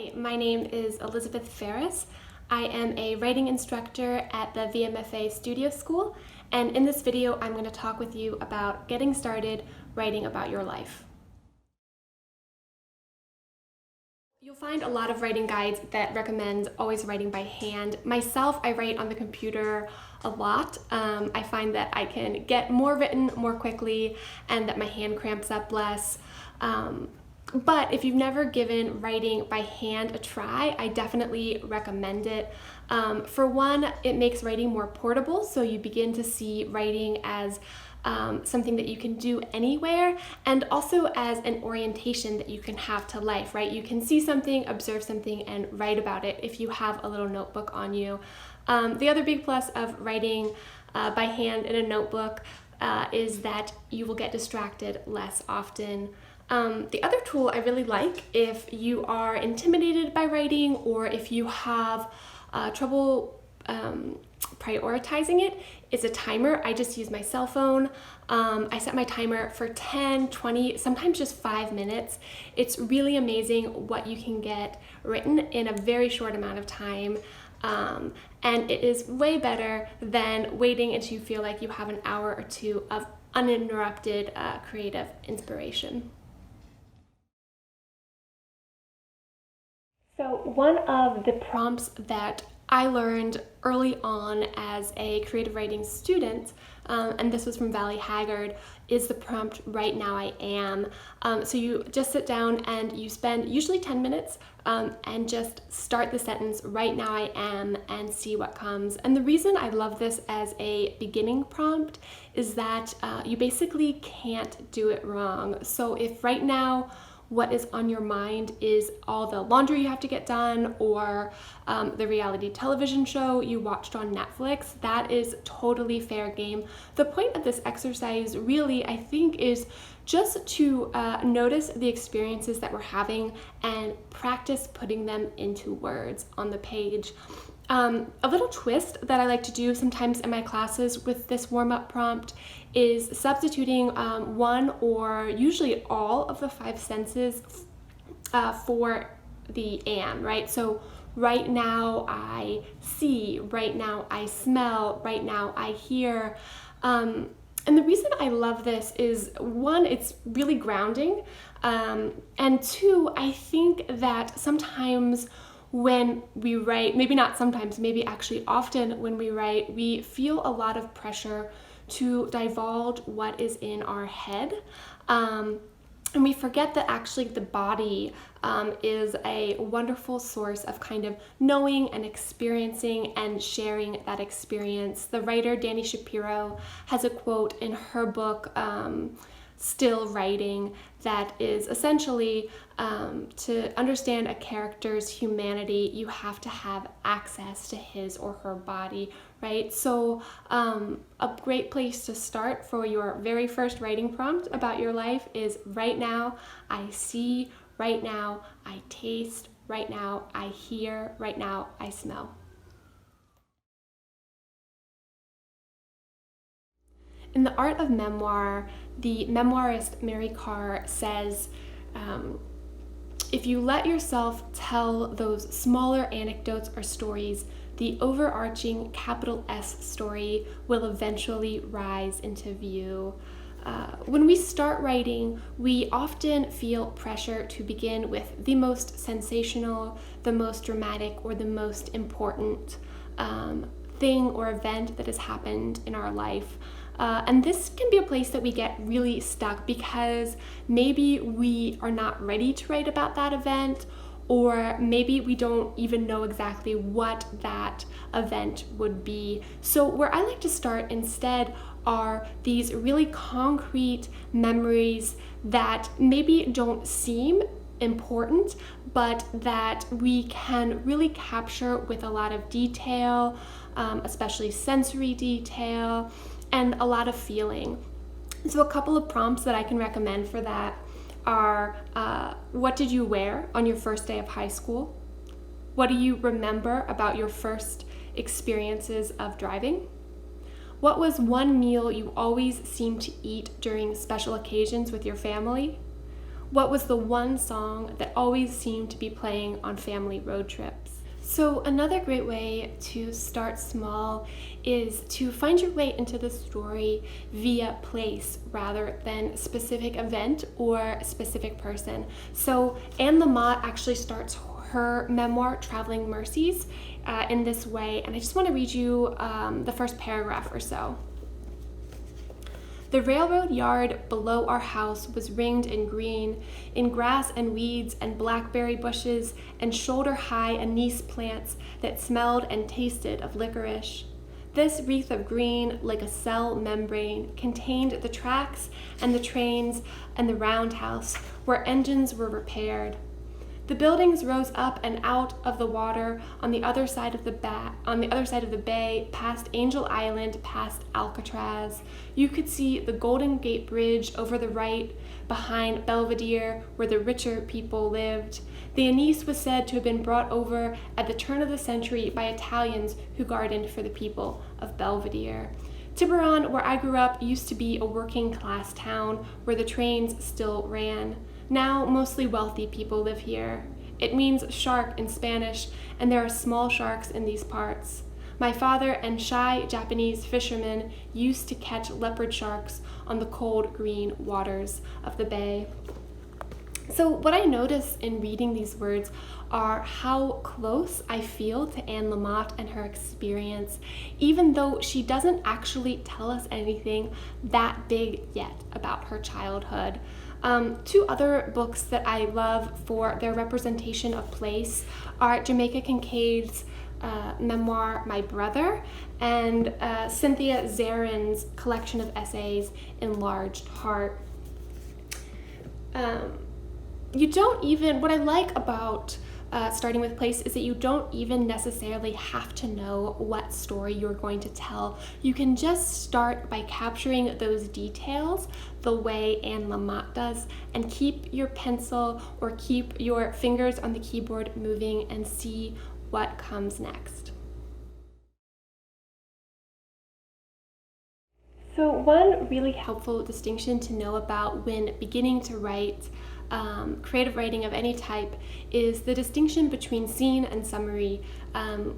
Hi, my name is Elizabeth Ferris. I am a writing instructor at the VMFA Studio School, and in this video I'm going to talk with you about getting started writing about your life. You'll find a lot of writing guides that recommend always writing by hand. Myself, I write on the computer a lot. I find that I can get more written more quickly and that my hand cramps up less. But if you've never given writing by hand a try, I definitely recommend it. For one, it makes writing more portable, so you begin to see writing as something that you can do anywhere, and also as an orientation that you can have to life, right? You can see something, observe something, and write about it if you have a little notebook on you. The other big plus of writing by hand in a notebook is that you will get distracted less often. The other tool I really like if you are intimidated by writing or if you have trouble prioritizing it is a timer. I just use my cell phone. I set my timer for 10, 20, sometimes just 5 minutes. It's really amazing what you can get written in a very short amount of time. And it is way better than waiting until you feel like you have an hour or two of uninterrupted creative inspiration. So one of the prompts that I learned early on as a creative writing student, and this was from Valley Haggard, is the prompt, "Right now I am." So you just sit down and you spend usually 10 minutes and just start the sentence, "Right now I am," and see what comes. And the reason I love this as a beginning prompt is that you basically can't do it wrong. So if right now what is on your mind is all the laundry you have to get done or the reality television show you watched on Netflix, that is totally fair game. The point of this exercise really, I think, is just to notice the experiences that we're having and practice putting them into words on the page. A little twist that I like to do sometimes in my classes with this warm-up prompt is substituting one or usually all of the 5 senses for the am, right? So right now I see, right now I smell, right now I hear. And the reason I love this is, one, it's really grounding, and two, I think that sometimes when we write, maybe not sometimes, maybe actually often when we write, we feel a lot of pressure to divulge what is in our head. And we forget that actually the body is a wonderful source of kind of knowing and experiencing and sharing that experience. The writer Dani Shapiro has a quote in her book, Still Writing, that is essentially to understand a character's humanity, you have to have access to his or her body, right? So a great place to start for your very first writing prompt about your life is, right now I see, right now I taste, right now I hear, right now I smell. In The Art of Memoir, the memoirist Mary Karr says, if you let yourself tell those smaller anecdotes or stories, the overarching capital S story will eventually rise into view. When we start writing, we often feel pressure to begin with the most sensational, the most dramatic, or the most important thing or event that has happened in our life. And this can be a place that we get really stuck because maybe we are not ready to write about that event, or maybe we don't even know exactly what that event would be. So where I like to start instead are these really concrete memories that maybe don't seem important, but that we can really capture with a lot of detail, especially sensory detail, and a lot of feeling. So a couple of prompts that I can recommend for that are, what did you wear on your first day of high school? What do you remember about your first experiences of driving? What was one meal you always seemed to eat during special occasions with your family? What was the one song that always seemed to be playing on family road trips? So another great way to start small is to find your way into the story via place rather than specific event or specific person. So Anne Lamott actually starts her memoir, Traveling Mercies, in this way, and I just want to read you the first paragraph or so. The railroad yard below our house was ringed in green, in grass and weeds and blackberry bushes and shoulder-high anise plants that smelled and tasted of licorice. This wreath of green, like a cell membrane, contained the tracks and the trains and the roundhouse where engines were repaired. The buildings rose up and out of the water on the other side of the bay, past Angel Island, past Alcatraz. You could see the Golden Gate Bridge over the right, behind Belvedere, where the richer people lived. The anise was said to have been brought over at the turn of the century by Italians who gardened for the people of Belvedere. Tiburon, where I grew up, used to be a working-class town where the trains still ran. Now, mostly wealthy people live here. It means shark in Spanish, and there are small sharks in these parts. My father and shy Japanese fishermen used to catch leopard sharks on the cold green waters of the bay. So what I notice in reading these words are how close I feel to Anne Lamott and her experience, even though she doesn't actually tell us anything that big yet about her childhood. Two other books that I love for their representation of place are Jamaica Kincaid's memoir, My Brother, and Cynthia Zarin's collection of essays, Enlarged Heart. What I like about starting with place is that you don't even necessarily have to know what story you're going to tell. You can just start by capturing those details the way Anne Lamott does, and keep your pencil or keep your fingers on the keyboard moving and see what comes next. So one really helpful distinction to know about when beginning to write creative writing of any type is the distinction between scene and summary,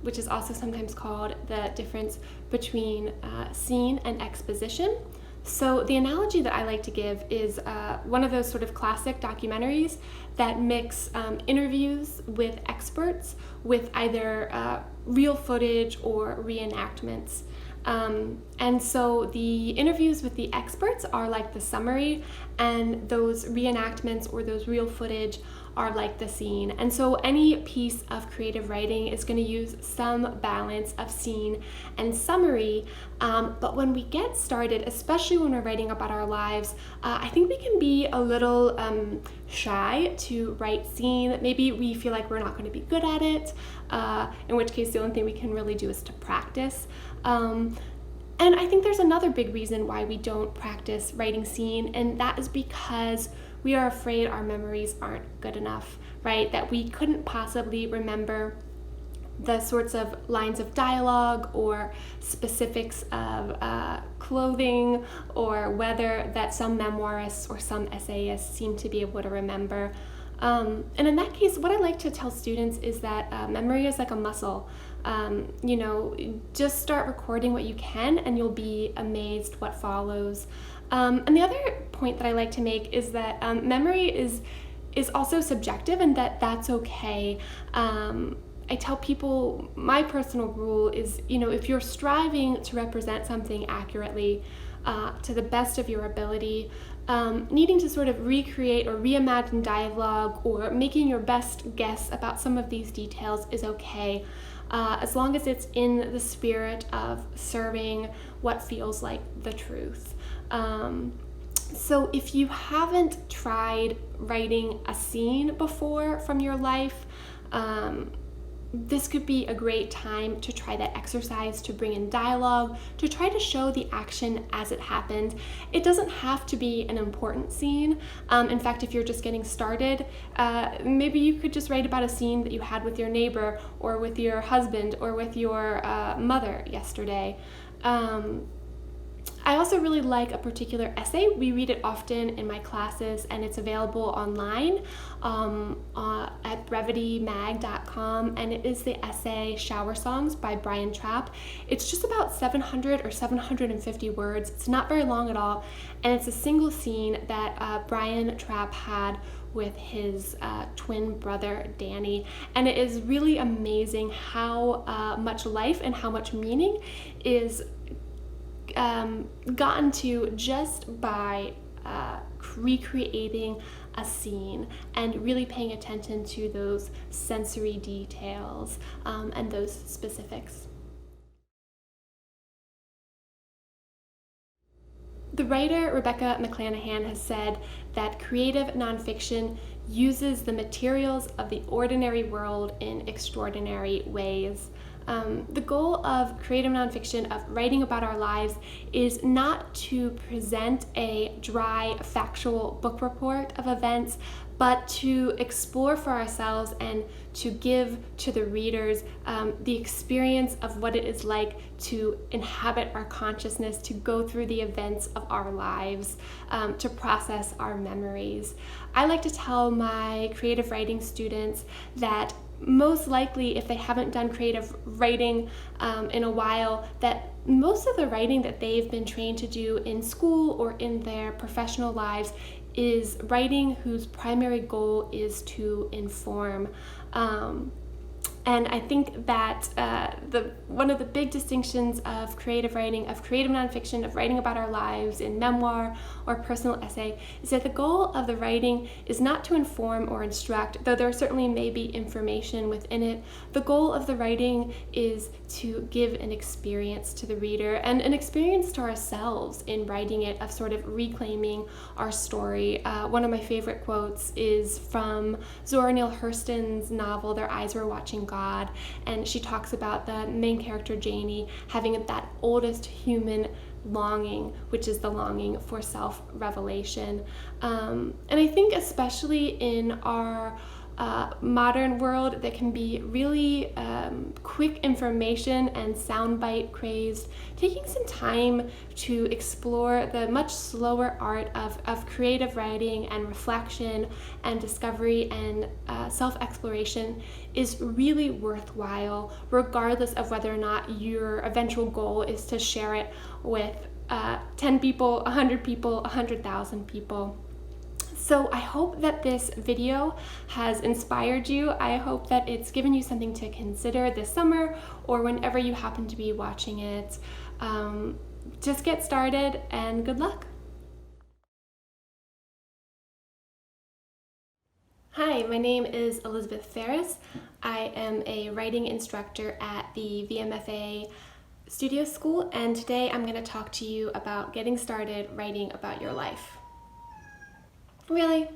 which is also sometimes called the difference between scene and exposition. So the analogy that I like to give is one of those sort of classic documentaries that mix interviews with experts with either real footage or reenactments. And so the interviews with the experts are like the summary, and those reenactments or those real footage are like the scene. And so any piece of creative writing is going to use some balance of scene and summary. But when we get started, especially when we're writing about our lives, I think we can be a little shy to write scene. Maybe we feel like we're not going to be good at it, in which case the only thing we can really do is to practice. And I think there's another big reason why we don't practice writing scene, and that is because we are afraid our memories aren't good enough, right? That we couldn't possibly remember the sorts of lines of dialogue or specifics of clothing or weather that some memoirists or some essayists seem to be able to remember. And in that case, what I like to tell students is that memory is like a muscle. Just start recording what you can and you'll be amazed what follows. And the other point that I like to make is that memory is also subjective, and that's okay. I tell people my personal rule is, if you're striving to represent something accurately to the best of your ability, needing to sort of recreate or reimagine dialogue or making your best guess about some of these details is okay, as long as it's in the spirit of serving what feels like the truth. So if you haven't tried writing a scene before from your life, this could be a great time to try that exercise, to bring in dialogue, to try to show the action as it happened. It doesn't have to be an important scene. In fact, if you're just getting started, maybe you could just write about a scene that you had with your neighbor or with your husband or with your mother yesterday. I also really like a particular essay. We read it often in my classes, and it's available online at brevitymag.com, and it is the essay Shower Songs by Brian Trapp. It's just about 700 or 750 words. It's not very long at all, and it's a single scene that Brian Trapp had with his twin brother Danny, and it is really amazing how much life and how much meaning is gotten to just by recreating a scene and really paying attention to those sensory details and those specifics. The writer Rebecca McClanahan has said that creative nonfiction uses the materials of the ordinary world in extraordinary ways. The goal of creative nonfiction, of writing about our lives, is not to present a dry, factual book report of events, but to explore for ourselves and to give to the readers the experience of what it is like to inhabit our consciousness, to go through the events of our lives, to process our memories. I like to tell my creative writing students that most likely, if they haven't done creative writing in a while, that most of the writing that they've been trained to do in school or in their professional lives is writing whose primary goal is to inform. And I think that one of the big distinctions of creative writing, of creative nonfiction, of writing about our lives in memoir or personal essay, is that the goal of the writing is not to inform or instruct, though there certainly may be information within it. The goal of the writing is to give an experience to the reader and an experience to ourselves in writing it, of sort of reclaiming our story. One of my favorite quotes is from Zora Neale Hurston's novel, Their Eyes Were Watching God, and she talks about the main character Janie having that oldest human longing, which is the longing for self-revelation. And I think especially in our modern world that can be really quick information and soundbite crazed, taking some time to explore the much slower art of creative writing and reflection and discovery and self-exploration is really worthwhile, regardless of whether or not your eventual goal is to share it with 10 people, 100 people, 100,000 people. So I hope that this video has inspired you. I hope that it's given you something to consider this summer or whenever you happen to be watching it. Just get started and good luck. Hi, my name is Elizabeth Ferris. I am a writing instructor at the VMFA Studio School, and today I'm going to talk to you about getting started writing about your life. Really?